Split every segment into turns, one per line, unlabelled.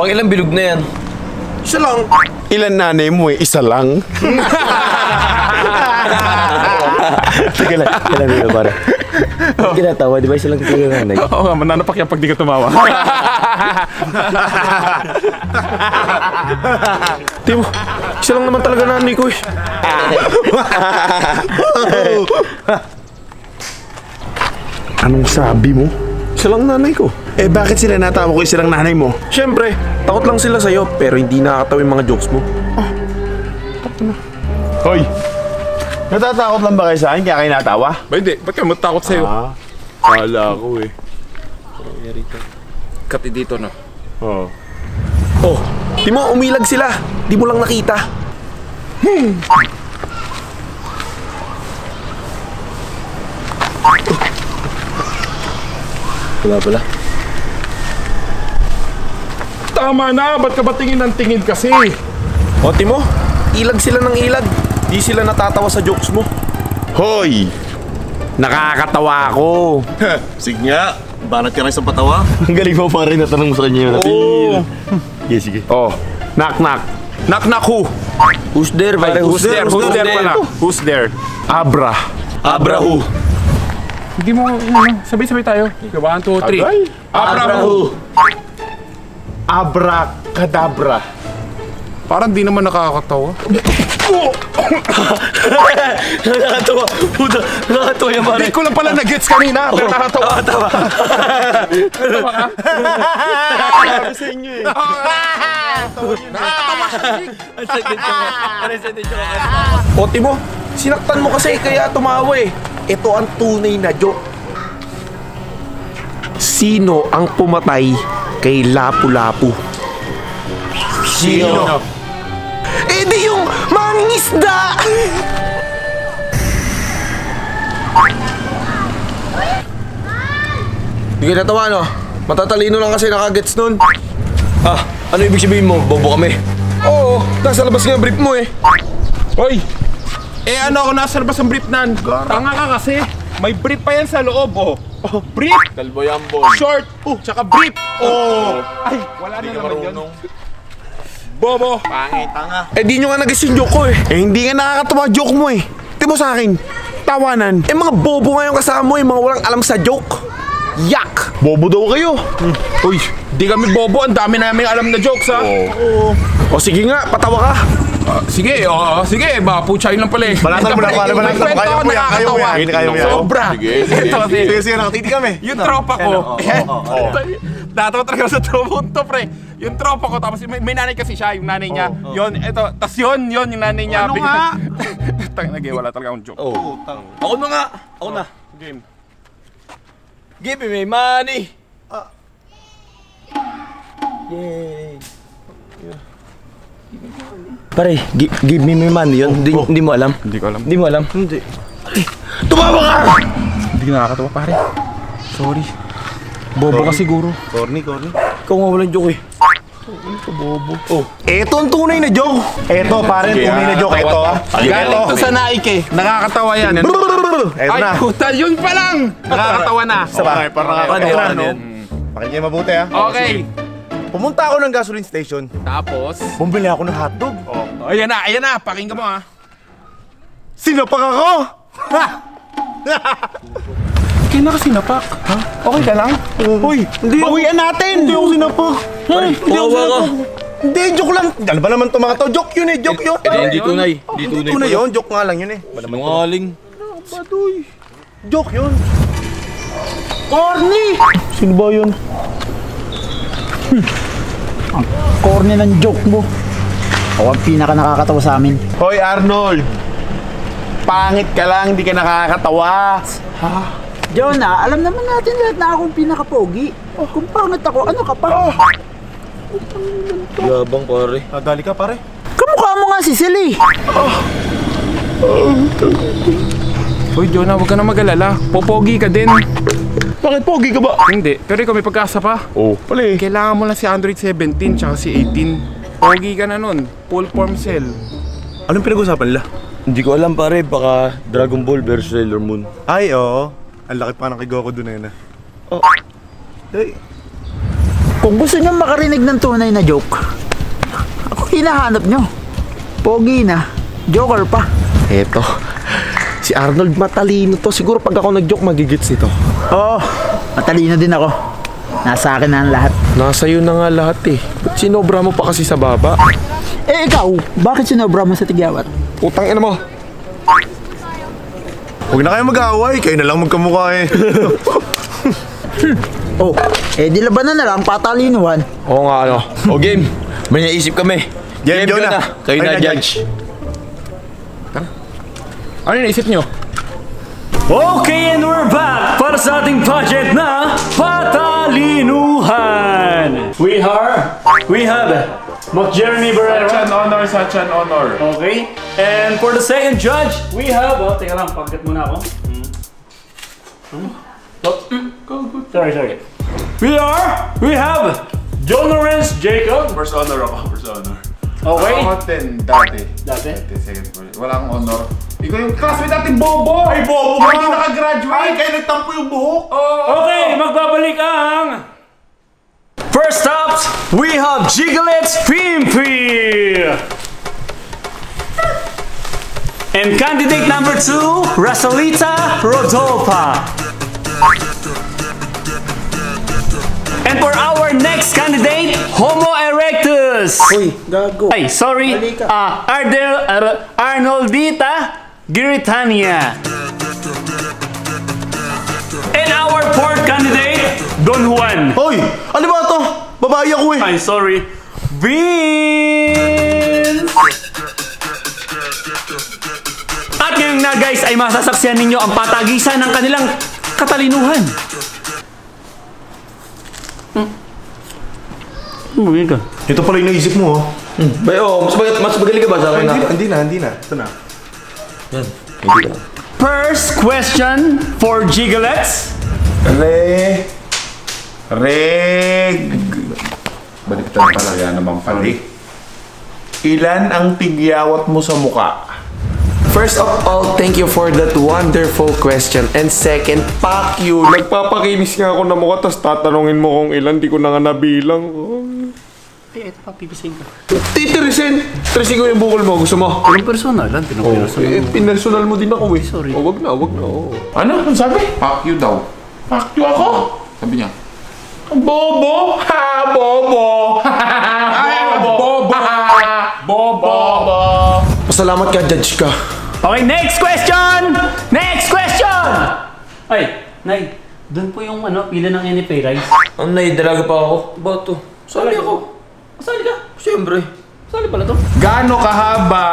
Pangilang bilog na yan?
Isa lang.
Ilan nanay mo eh? Isa lang.
Sige lang, ilan nila para. Kinatawa, di ba isa lang yung nanay?
Oo nga, mananapak yan pag di ka tumawa.
Timo, isa lang naman talaga nanay ko eh.
Anong sabi mo?
Isa lang nanay ko.
Eh bakit sila natawa ko silang nanay mo?
Siyempre, takot lang sila sa'yo pero hindi nakakatawa yung mga jokes mo.
Hoy! Natatakot lang ba kayo sa akin kaya kayo natawa?
Ba hindi, ba't kayo matakot sa'yo?
Kala ko eh.
Kati dito no.
Oo.
Oh, Timo, umilag sila. Di mo lang nakita.
Wala pala.
Tama na, ba't ka ba tingin ng tingin kasi?
O, Timo, ilag sila ng ilag. Di sila natatawa sa jokes mo.
Hoy! Nakakatawa ako.
Sige nga, banat ka na isang patawa.
Ang galing mo pa rin, natanong mo sa kanya yun.
Oo.
Sige, sige.
Oh, knock knock. Knock knock who?
Who's there, pare?
Who's there? Who's there pala? Who's there?
Abra.
Abrahu.
Hindi mo, sabay-sabay tayo. 1, 2, 3.
Agay.
Abrahu.
Abracadabra.
Parang di naman nakakatawa.
Nakakatawa. Puta, nakakatawa yan pare.
Hindi ko lang pala na-gets kanina. Pero nakakatawa.
Nakakatawa.
Nakakatawa ka?
Sabi sa inyo eh.
Nakakatawa siya.
Ang sakit ko. Ang sakit ko.
O, Timo, sinaktan mo kasi kaya tumawa eh. Ito ang tunay na joke. Sino ang pumatay kay Lapu-Lapu?
Sino?
Eh di yung mangingisda! Hindi ka natawa, no? Matatalino lang kasi nakagets nun.
Ah, ano ibig sabihin mo? Bobo kami.
Oo, nasa labas nga brief mo eh.
Hoy! Eh ano ako nasa labas ng brief nan? Tanga ka kasi. May brief pa yan sa loob, oh. Brief!
Kalbo yan, boy.
Short! Tsaka brief! Oh! Ay, wala na naman yun. Bobo!
Pangit, tanga.
Eh di nyo nga nag-gets yung joke ko eh.
Eh hindi nga nakakatawa joke mo eh. Timo sa akin. Tawanan.
Eh mga bobo nga yung kasama mo eh, mga walang alam sa joke. Yak!
Bobo daw kayo.
Uy, di kami bobo. Ang dami namin alam na jokes, ha?
O sige nga, patawa ka.
Sige, sige. Maputsahin lang pala eh.
Balatan mo na, balatan mo na.
May kwento ako nakakatawa.
Kaya mo yan.
Sobra.
Sige, sige.
Ito kasi.
Sige, nakatiti kami.
Yung tropa ko. Natawa talaga sa tropa to, pre. Yung tropa ko, tapos may nanay kasi siya, yung nanay niya. Yun, eto. Tas yun, yung nanay niya. Ano nga? Tangin, wala talaga akong joke.
Ako na nga. Ako na.
Game.
Give me money. Yay. Pare, give me my money yun. Hindi mo alam?
Hindi ko alam.
Hindi mo alam? Hindi.
Tumawa ka!
Hindi nakakatawa, pare. Sorry. Bobo ka siguro.
Corny.
Ikaw nga walang joke eh.
Eto ang tunay na joke. Eto pare, tunay na joke. Eto ah.
Galing to sa Nike. Nakakatawa yan.
Eto
Ay,
na.
puta, yun pa lang! Nakakatawa na.
Sabay, parang nakakatawa na, no? Pakinggan mabuti ah.
Okay.
Pumunta ako ng gasoline station.
Tapos,
Bumili ako ng hotdog.
ayan na, pakinggan mo ha.
Sinapak ako!
Kaya na kasi napak. Ha? Okay ka lang?
Uy, bawian natin! Hindi ako sinapak.
Hindi ako sinapak.
Hindi, joke lang. Ano ba naman itong mga to? Joke yun eh, joke yun.
Hindi tunay. Hindi
Hindi tunay yun, joke nga lang yun eh.
Sinungaling.
Joke yun.
Corny!
Sino ba yun?
Corny ng joke mo. Ako ang pinaka nakakatawa sa amin.
Hoy Arnold! Pangit ka lang, hindi ka nakakatawa.
Jonah, alam naman natin lahat na akong pinaka-pogi. Kung pangit ako, ano ka pa?
Yabang pare.
Dali ka pare.
Kamukha mo nga si Silly.
Hoy, Jonah, huwag ka na mag-alala. Popogi ka din.
Bakit pogi ka ba?
Hindi, pero ikaw may pag-asa pa.
Pala eh.
Kailangan mo lang si Android 17 tsaka si 18. Pogi ka na nun. Full form cell.
Anong pinag-usapan nila?
Hindi ko alam pare, baka Dragon Ball versus Sailor Moon.
Ay, oo. Ang laki pa ng kay Goku doon na yun ah.
Oh.
Hey.
Kung gusto nyo makarinig ng tunay na joke, ako hinahanap nyo. Pogi na, joker pa.
Eto. Si Arnold matalino to. Siguro pag ako nag-joke, magigits nito.
Oo, matalino din ako. Nasa akin na ang lahat.
Nasa iyo na nga lahat eh. Ba't sinobra mo pa kasi sa baba?
Eh ikaw, bakit sinobra mo sa tigyawat?
Utang ina mo.
Huwag na kayo mag-aaway. Kayo na lang magkamukha eh.
Oh, eh di labanan na lang, patalinuhan.
Oo nga ano.
O game, may naisip kami.
Game
ka
na.
Kayo na judge.
Ano yung isip nyo?
Okay, and we're back para sa ating project na Patalinuhan. We have Jeremy Barrera.
Such an honor.
Okay, and for the second judge, we have, teka lang, pagkat muna ako. Sorry. We have John Lawrence Jacob.
First honor ako, first honor.
Okay.
Ako din, dati.
Dati?
Second for wala akong honor. Ikaw yung classmate natin, Bobo! Ay, Bobo! Hindi nakagraduate! Ay, kaya nagtampo yung buhok!
Okay, magbabalik ang first stops, we have Jigglet's Pimpy. And candidate number 2, Rasolita Rodolfa. And for our next candidate, Homo erectus.
Uy, gago.
Ay, sorry.
Mali ka.
Arnoldita Giritania. And our fourth candidate, Don Juan.
Hoy! Ano ba ito? Babae ako eh.
Ay, sorry. Vince! At ngayon na guys ay masasaksihan ninyo ang patagisan ng kanilang katalinuhan. Bumili ka.
Ito pala yung naisip mo, oh.
Bayo, mas magaling ka ba sa akin?
Hindi na. Ito na.
Hindi ka.
First question for Jigglettes.
Baliktad pala yan naman pali. Ilan ang tigyawat mo sa muka?
First of all, thank you for that wonderful question. And second, fuck you. Nagpapakinis nga ako na mukha, tapos tatanungin mo kung ilan, di ko na nga nabilang.
Ay, ito pa, pipisin ka.
Titirisin! Tirisin ko yung bukol mo. Gusto mo?
Walang personal,
Pinersonal mo din ako eh.
Sorry.
Oh, wag na. Oh.
Ano? Ano sabi? Fuck you daw. Fuck you ako? Sabi niya. Bobo! Ha! Bobo! Ay, Bobo! Bobo!
Pasalamat ka, judge ka.
Okay, next question! Ay, Nay, doon po yung pila ng NFA rice.
Ang naidalaga pa ako. Ba't to? Sali ako.
Sali ka?
Siyempre.
Sali pala to.
Gaano kahaba?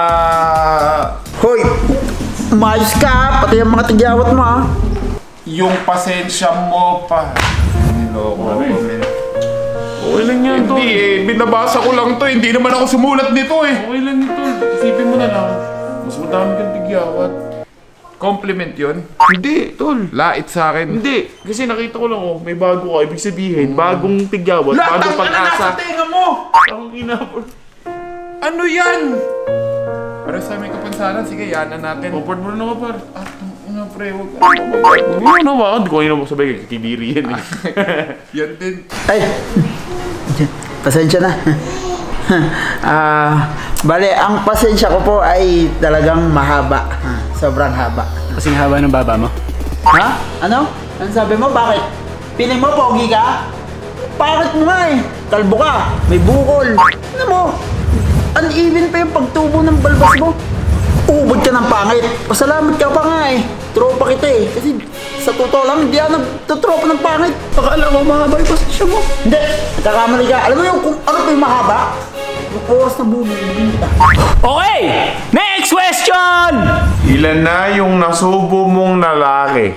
Hoy, umayos ka, pati yung mga tigyawat mo ah.
Yung pasensya mo pa. Niloko ako, men.
Okay lang yan, Tol.
Hindi eh, binabasa ko lang to. Hindi naman ako sumulat nito eh.
Okay lang yan, Tol. Isipin mo na lang. Mas madami kang tigyawat. Compliment yun?
Hindi, tol.
Lait sa akin.
Hindi. Kasi nakita ko lang, oh, may bago ka. Ibig sabihin, bagong tigyawat, bagong pag-asa.
tenga mo! Ang ina po. Ano yan? Para sa may kapansanan, sige, yanan natin.
Popord mo na par.
Ah, ina pre, huwag ka mababay.
Ano naman? Hindi ko yun sabay, kikibiri yan eh.
Yan din.
Ay, pasensya na. Bale, ang pasensya ko po ay talagang mahaba. Sobrang haba.
Kasing haba ng baba mo.
Ha? Ano? Ano sabi mo? Bakit? Piling mo, pogi ka? Bakit mo nga eh? Kalbo ka, may bukol. Ano mo? Uneven pa yung pagtubo ng balbas mo. Ubod ka ng pangit. Pasalamat ka pa nga eh. Tropa kita eh. Kasi sa totoo lang, hindi ako nagtutropa ng pangit. Akala mo mahaba yung pasensya mo. Hindi. Nagkakamali ka. Alam mo yung kung ano pa yung mahaba? Yung oras na bumibigin kita.
Okay! Next question!
Ilan na yung nasubo mong lalaki?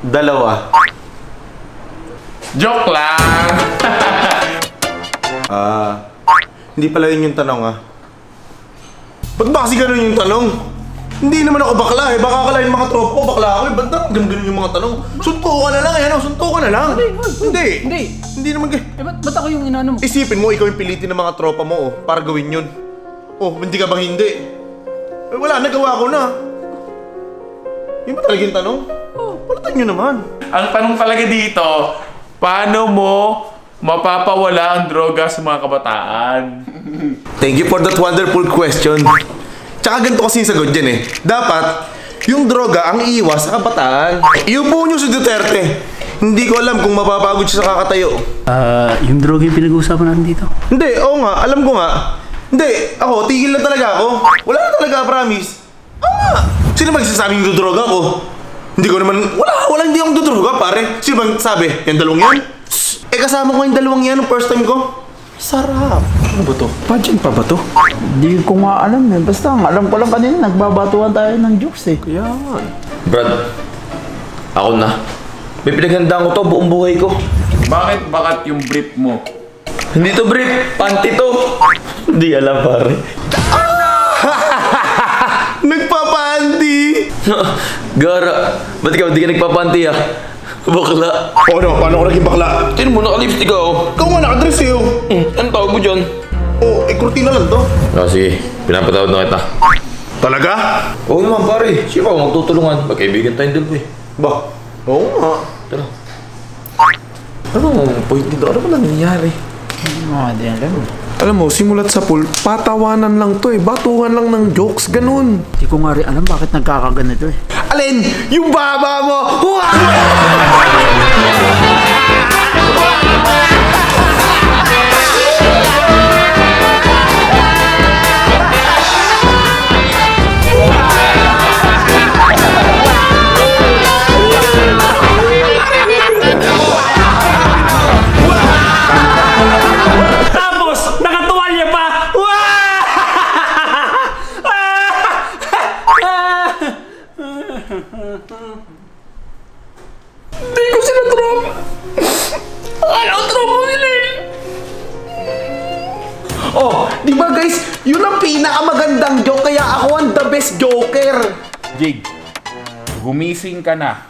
Dalawa.
Joke lang!
Hindi pala yun yung tanong, ah. Ba't ba kasi ganun yung tanong? Hindi naman ako bakla eh. Baka akalain mga tropa ko, bakla ako eh. Ba't na ganun yung mga tanong? Sunto ka na lang eh, ano? Sunto ka na lang. Hindi. Hindi naman
ba't ako yung inano mo?
Isipin mo, ikaw yung pilitin ng mga tropa mo, oh, para gawin yun. Oh, hindi ka bang hindi? Eh, wala, nagawa ko na. Yun ba talaga yung tanong? Oh, palitan nyo naman.
Ang tanong talaga dito,
paano mo mapapawala ang droga sa mga kabataan?
Thank you for that wonderful question. Tsaka ganito kasi yung sagot dyan eh. Dapat, yung droga ang iiwas sa kabataan. Iupo nyo si Duterte. Hindi ko alam kung mapapagod siya sa kakatayo.
Yung droga yung pinag-uusapan natin dito.
Hindi, oo nga, alam ko nga. Hindi, ako, tigil na talaga ako. Wala na talaga, promise. Oo nga. Sino magsasabing dudroga ako? Hindi ko naman, hindi akong dudroga, pare. Sino bang sabi? Yung dalawang yan? Eh, kasama ko yung dalawang yan ng first time ko. Sarap. Ano ba to? Pageant pa ba to?
Hindi ko nga alam eh. Basta alam ko lang kanina, nagbabatuan tayo ng jokes eh.
Kaya nga.
Brad, ako na. May pinaghandaan ko to buong buhay ko.
Bakit bakat yung brief mo?
Hindi to brief, panty to. Hindi alam pare.
Nagpapanti!
Gara, ba't ikaw di ka nagpapanty ah? Bakla.
Oo naman, paano ko naging bakla?
Tiyan mo, naka-lipstick ako.
Ikaw nga nakadress eh.
Anong tawag mo dyan?
Oh, kurtina lang to.
Sige, pinapatawad na kita.
Talaga?
Oo naman pare, siya pa magtutulungan. Magkaibigan tayong dalawa eh.
Ba? Oo nga.
Tara. Ano point dito? Ano ba nangyayari?
Di alam.
Alam mo, simulat sa pool, patawanan lang to eh. Batuhan lang ng jokes, ganun.
Hindi ko nga rin alam bakit nagkakaganito eh.
Alin? Yung baba mo!
Tapos, nakatuwalya pa!
Hindi ko sila tropa. Ayaw tropa nila eh.
Oh, di ba guys? Yun ang pinakamagandang joke kaya ako ang the best joker.
Jig, gumising ka na.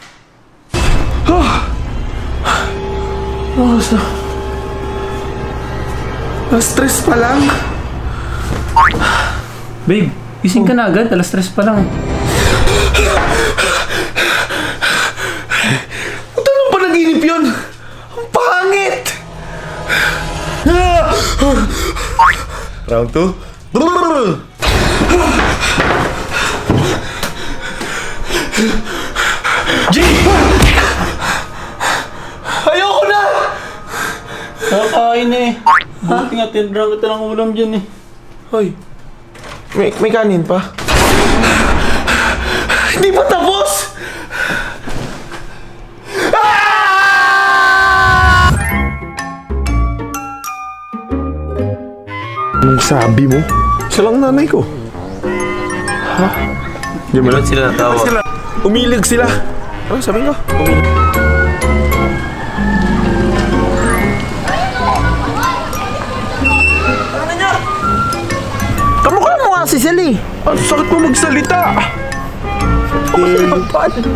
Na-stress pa lang.
Babe, gising ka na agad. Alas 3 pa lang.
Ano ba naginip yun? Ang pangit! Round 2. Ayoko na!
Kakain eh. Buti nga tinrang kita ng ulam dyan eh.
Hoy, may kanin pa?
Hindi pa tapos!
Anong sabi mo? Siya lang nanay ko. Ha? Di mo lang
Sila natawa.
umilig sila. Ano sabi ko? Umilig.
Kamukha mo nga si Sally.
Ang sakit mo magsalita.
Oh, we ain't flexing,